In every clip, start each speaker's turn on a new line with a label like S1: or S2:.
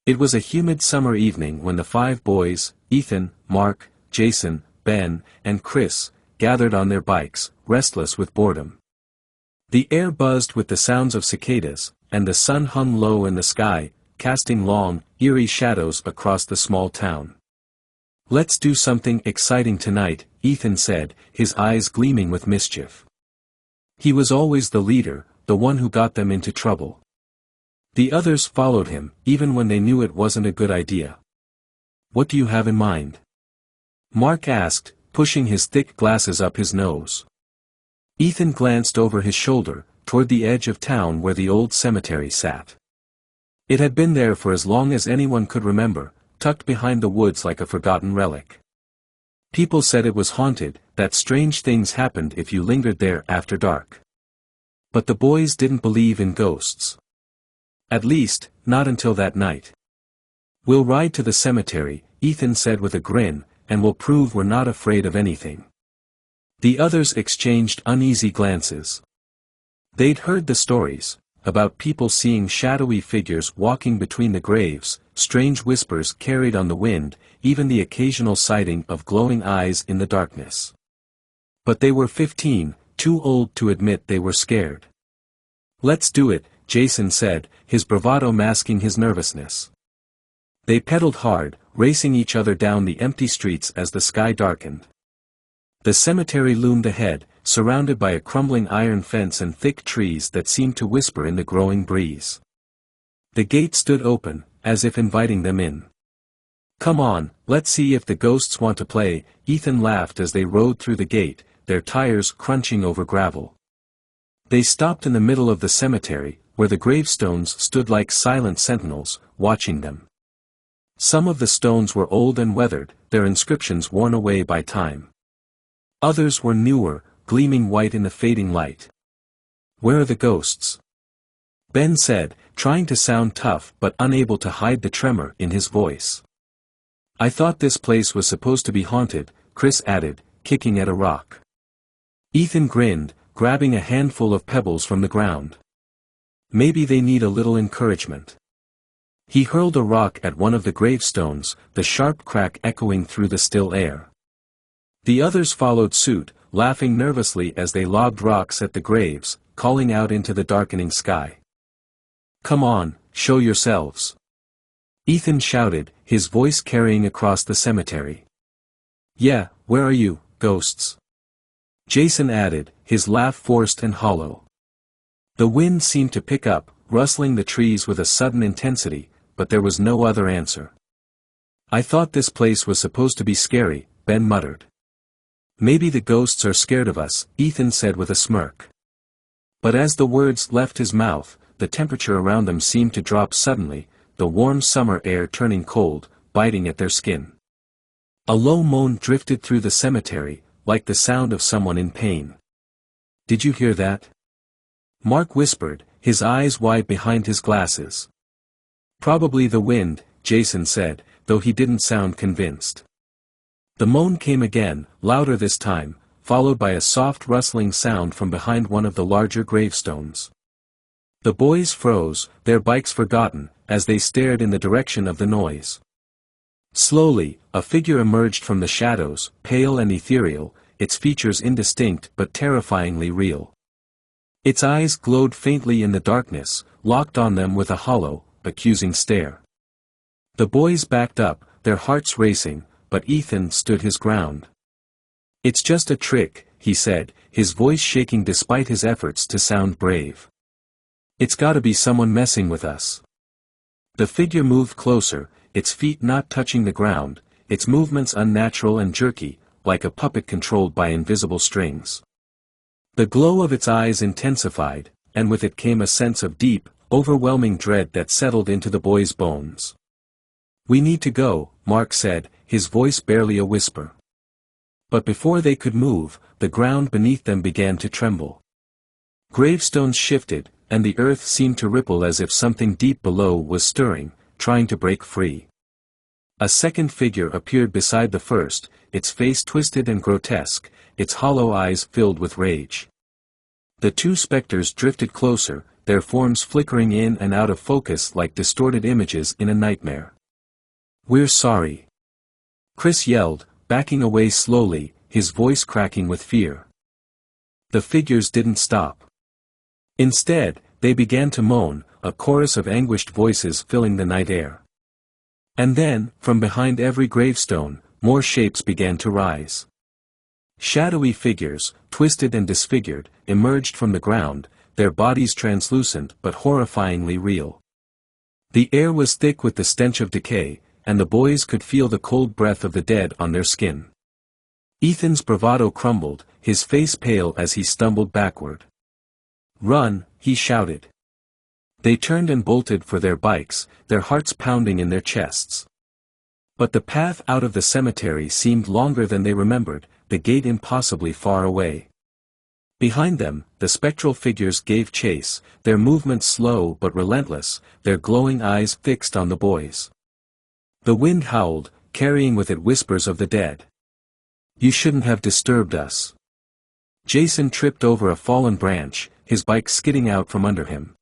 S1: It was a humid summer evening when the 5 boys, Ethan, Mark, Jason, Ben, and Chris, gathered on their bikes, restless with boredom. The air buzzed with the sounds of cicadas, and the sun hung low in the sky, casting long, eerie shadows across the small town. "Let's do something exciting tonight," Ethan said, his eyes gleaming with mischief. He was always the leader, the one who got them into trouble. The others followed him, even when they knew it wasn't a good idea. "What do you have in mind?" Mark asked, pushing his thick glasses up his nose. Ethan glanced over his shoulder, toward the edge of town where the old cemetery sat. It had been there for as long as anyone could remember, tucked behind the woods like a forgotten relic. People said it was haunted, that strange things happened if you lingered there after dark. But the boys didn't believe in ghosts. At least, not until that night. "We'll ride to the cemetery," Ethan said with a grin, "and we'll prove we're not afraid of anything." The others exchanged uneasy glances. They'd heard the stories, about people seeing shadowy figures walking between the graves, strange whispers carried on the wind, even the occasional sighting of glowing eyes in the darkness. But they were 15, too old to admit they were scared. "Let's do it," Jason said, his bravado masking his nervousness. They pedaled hard, racing each other down the empty streets as the sky darkened. The cemetery loomed ahead, surrounded by a crumbling iron fence and thick trees that seemed to whisper in the growing breeze. The gate stood open, as if inviting them in. "Come on, let's see if the ghosts want to play," Ethan laughed as they rode through the gate, their tires crunching over gravel. They stopped in the middle of the cemetery, where the gravestones stood like silent sentinels, watching them. Some of the stones were old and weathered, their inscriptions worn away by time. Others were newer, gleaming white in the fading light. "Where are the ghosts?" Ben said, trying to sound tough but unable to hide the tremor in his voice. "I thought this place was supposed to be haunted," Chris added, kicking at a rock. Ethan grinned, grabbing a handful of pebbles from the ground. "Maybe they need a little encouragement." He hurled a rock at one of the gravestones, the sharp crack echoing through the still air. The others followed suit, laughing nervously as they lobbed rocks at the graves, calling out into the darkening sky. "Come on, show yourselves!" Ethan shouted, his voice carrying across the cemetery. "Yeah, where are you, ghosts?" Jason added, his laugh forced and hollow. The wind seemed to pick up, rustling the trees with a sudden intensity, but there was no other answer. "I thought this place was supposed to be scary," Ben muttered. "Maybe the ghosts are scared of us," Ethan said with a smirk. But as the words left his mouth, the temperature around them seemed to drop suddenly, the warm summer air turning cold, biting at their skin. A low moan drifted through the cemetery, like the sound of someone in pain. "Did you hear that?" Mark whispered, his eyes wide behind his glasses. "Probably the wind," Jason said, though he didn't sound convinced. The moan came again, louder this time, followed by a soft rustling sound from behind one of the larger gravestones. The boys froze, their bikes forgotten, as they stared in the direction of the noise. Slowly, a figure emerged from the shadows, pale and ethereal, its features indistinct but terrifyingly real. Its eyes glowed faintly in the darkness, locked on them with a hollow, accusing stare. The boys backed up, their hearts racing, but Ethan stood his ground. "It's just a trick," he said, his voice shaking despite his efforts to sound brave. "It's gotta be someone messing with us." The figure moved closer, its feet not touching the ground, its movements unnatural and jerky, like a puppet controlled by invisible strings. The glow of its eyes intensified, and with it came a sense of deep, overwhelming dread that settled into the boys' bones. "We need to go," Mark said, his voice barely a whisper. But before they could move, the ground beneath them began to tremble. Gravestones shifted, and the earth seemed to ripple as if something deep below was stirring, trying to break free. A second figure appeared beside the first, its face twisted and grotesque, its hollow eyes filled with rage. The two specters drifted closer, their forms flickering in and out of focus like distorted images in a nightmare. "We're sorry," Chris yelled, backing away slowly, his voice cracking with fear. The figures didn't stop. Instead, they began to moan, a chorus of anguished voices filling the night air. And then, from behind every gravestone, more shapes began to rise. Shadowy figures, twisted and disfigured, emerged from the ground, their bodies translucent but horrifyingly real. The air was thick with the stench of decay, and the boys could feel the cold breath of the dead on their skin. Ethan's bravado crumbled, his face pale as he stumbled backward. "Run," he shouted. They turned and bolted for their bikes, their hearts pounding in their chests. But the path out of the cemetery seemed longer than they remembered, the gate impossibly far away. Behind them, the spectral figures gave chase, their movements slow but relentless, their glowing eyes fixed on the boys. The wind howled, carrying with it whispers of the dead. "You shouldn't have disturbed us." Jason tripped over a fallen branch, his bike skidding out from under him.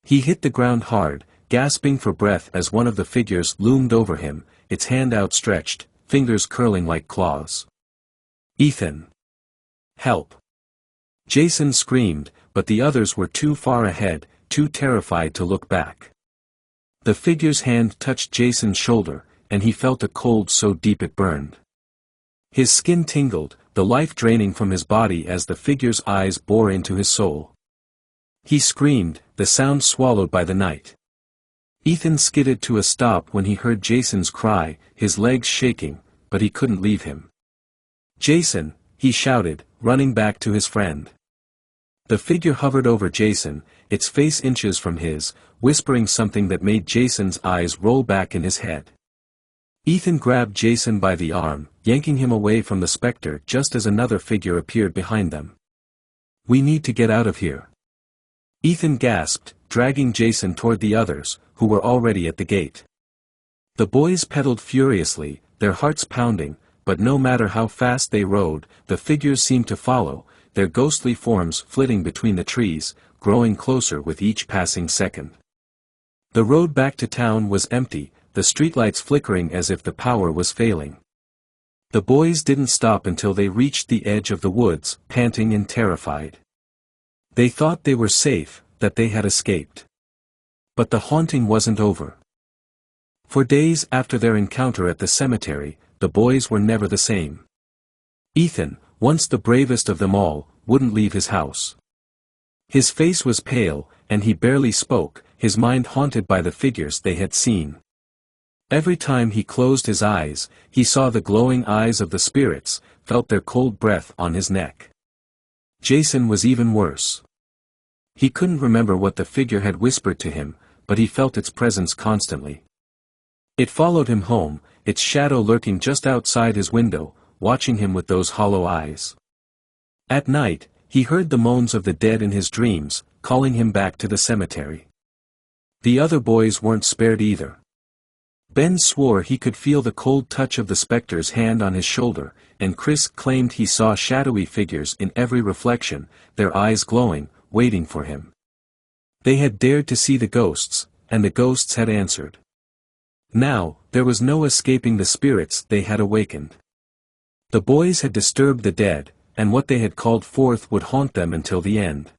S1: He hit the ground hard, gasping for breath as one of the figures loomed over him, its hand outstretched, fingers curling like claws. "Ethan! Help!" Jason screamed, but the others were too far ahead, too terrified to look back. The figure's hand touched Jason's shoulder, and he felt a cold so deep it burned. His skin tingled, the life draining from his body as the figure's eyes bore into his soul. He screamed, the sound swallowed by the night. Ethan skidded to a stop when he heard Jason's cry, his legs shaking, but he couldn't leave him. "Jason," he shouted, running back to his friend. The figure hovered over Jason, its face inches from his, whispering something that made Jason's eyes roll back in his head. Ethan grabbed Jason by the arm, yanking him away from the specter just as another figure appeared behind them. "We need to get out of here," Ethan gasped, dragging Jason toward the others, who were already at the gate. The boys pedaled furiously, their hearts pounding, but no matter how fast they rode, the figures seemed to follow, their ghostly forms flitting between the trees, growing closer with each passing second. The road back to town was empty, the streetlights flickering as if the power was failing. The boys didn't stop until they reached the edge of the woods, panting and terrified. They thought they were safe, that they had escaped. But the haunting wasn't over. For days after their encounter at the cemetery, the boys were never the same. Ethan, once the bravest of them all, wouldn't leave his house. His face was pale, and he barely spoke, his mind haunted by the figures they had seen. Every time he closed his eyes, he saw the glowing eyes of the spirits, felt their cold breath on his neck. Jason was even worse. He couldn't remember what the figure had whispered to him, but he felt its presence constantly. It followed him home, its shadow lurking just outside his window, watching him with those hollow eyes. At night, he heard the moans of the dead in his dreams, calling him back to the cemetery. The other boys weren't spared either. Ben swore he could feel the cold touch of the specter's hand on his shoulder, and Chris claimed he saw shadowy figures in every reflection, their eyes glowing, waiting for him. They had dared to see the ghosts, and the ghosts had answered. Now, there was no escaping the spirits they had awakened. The boys had disturbed the dead, and what they had called forth would haunt them until the end.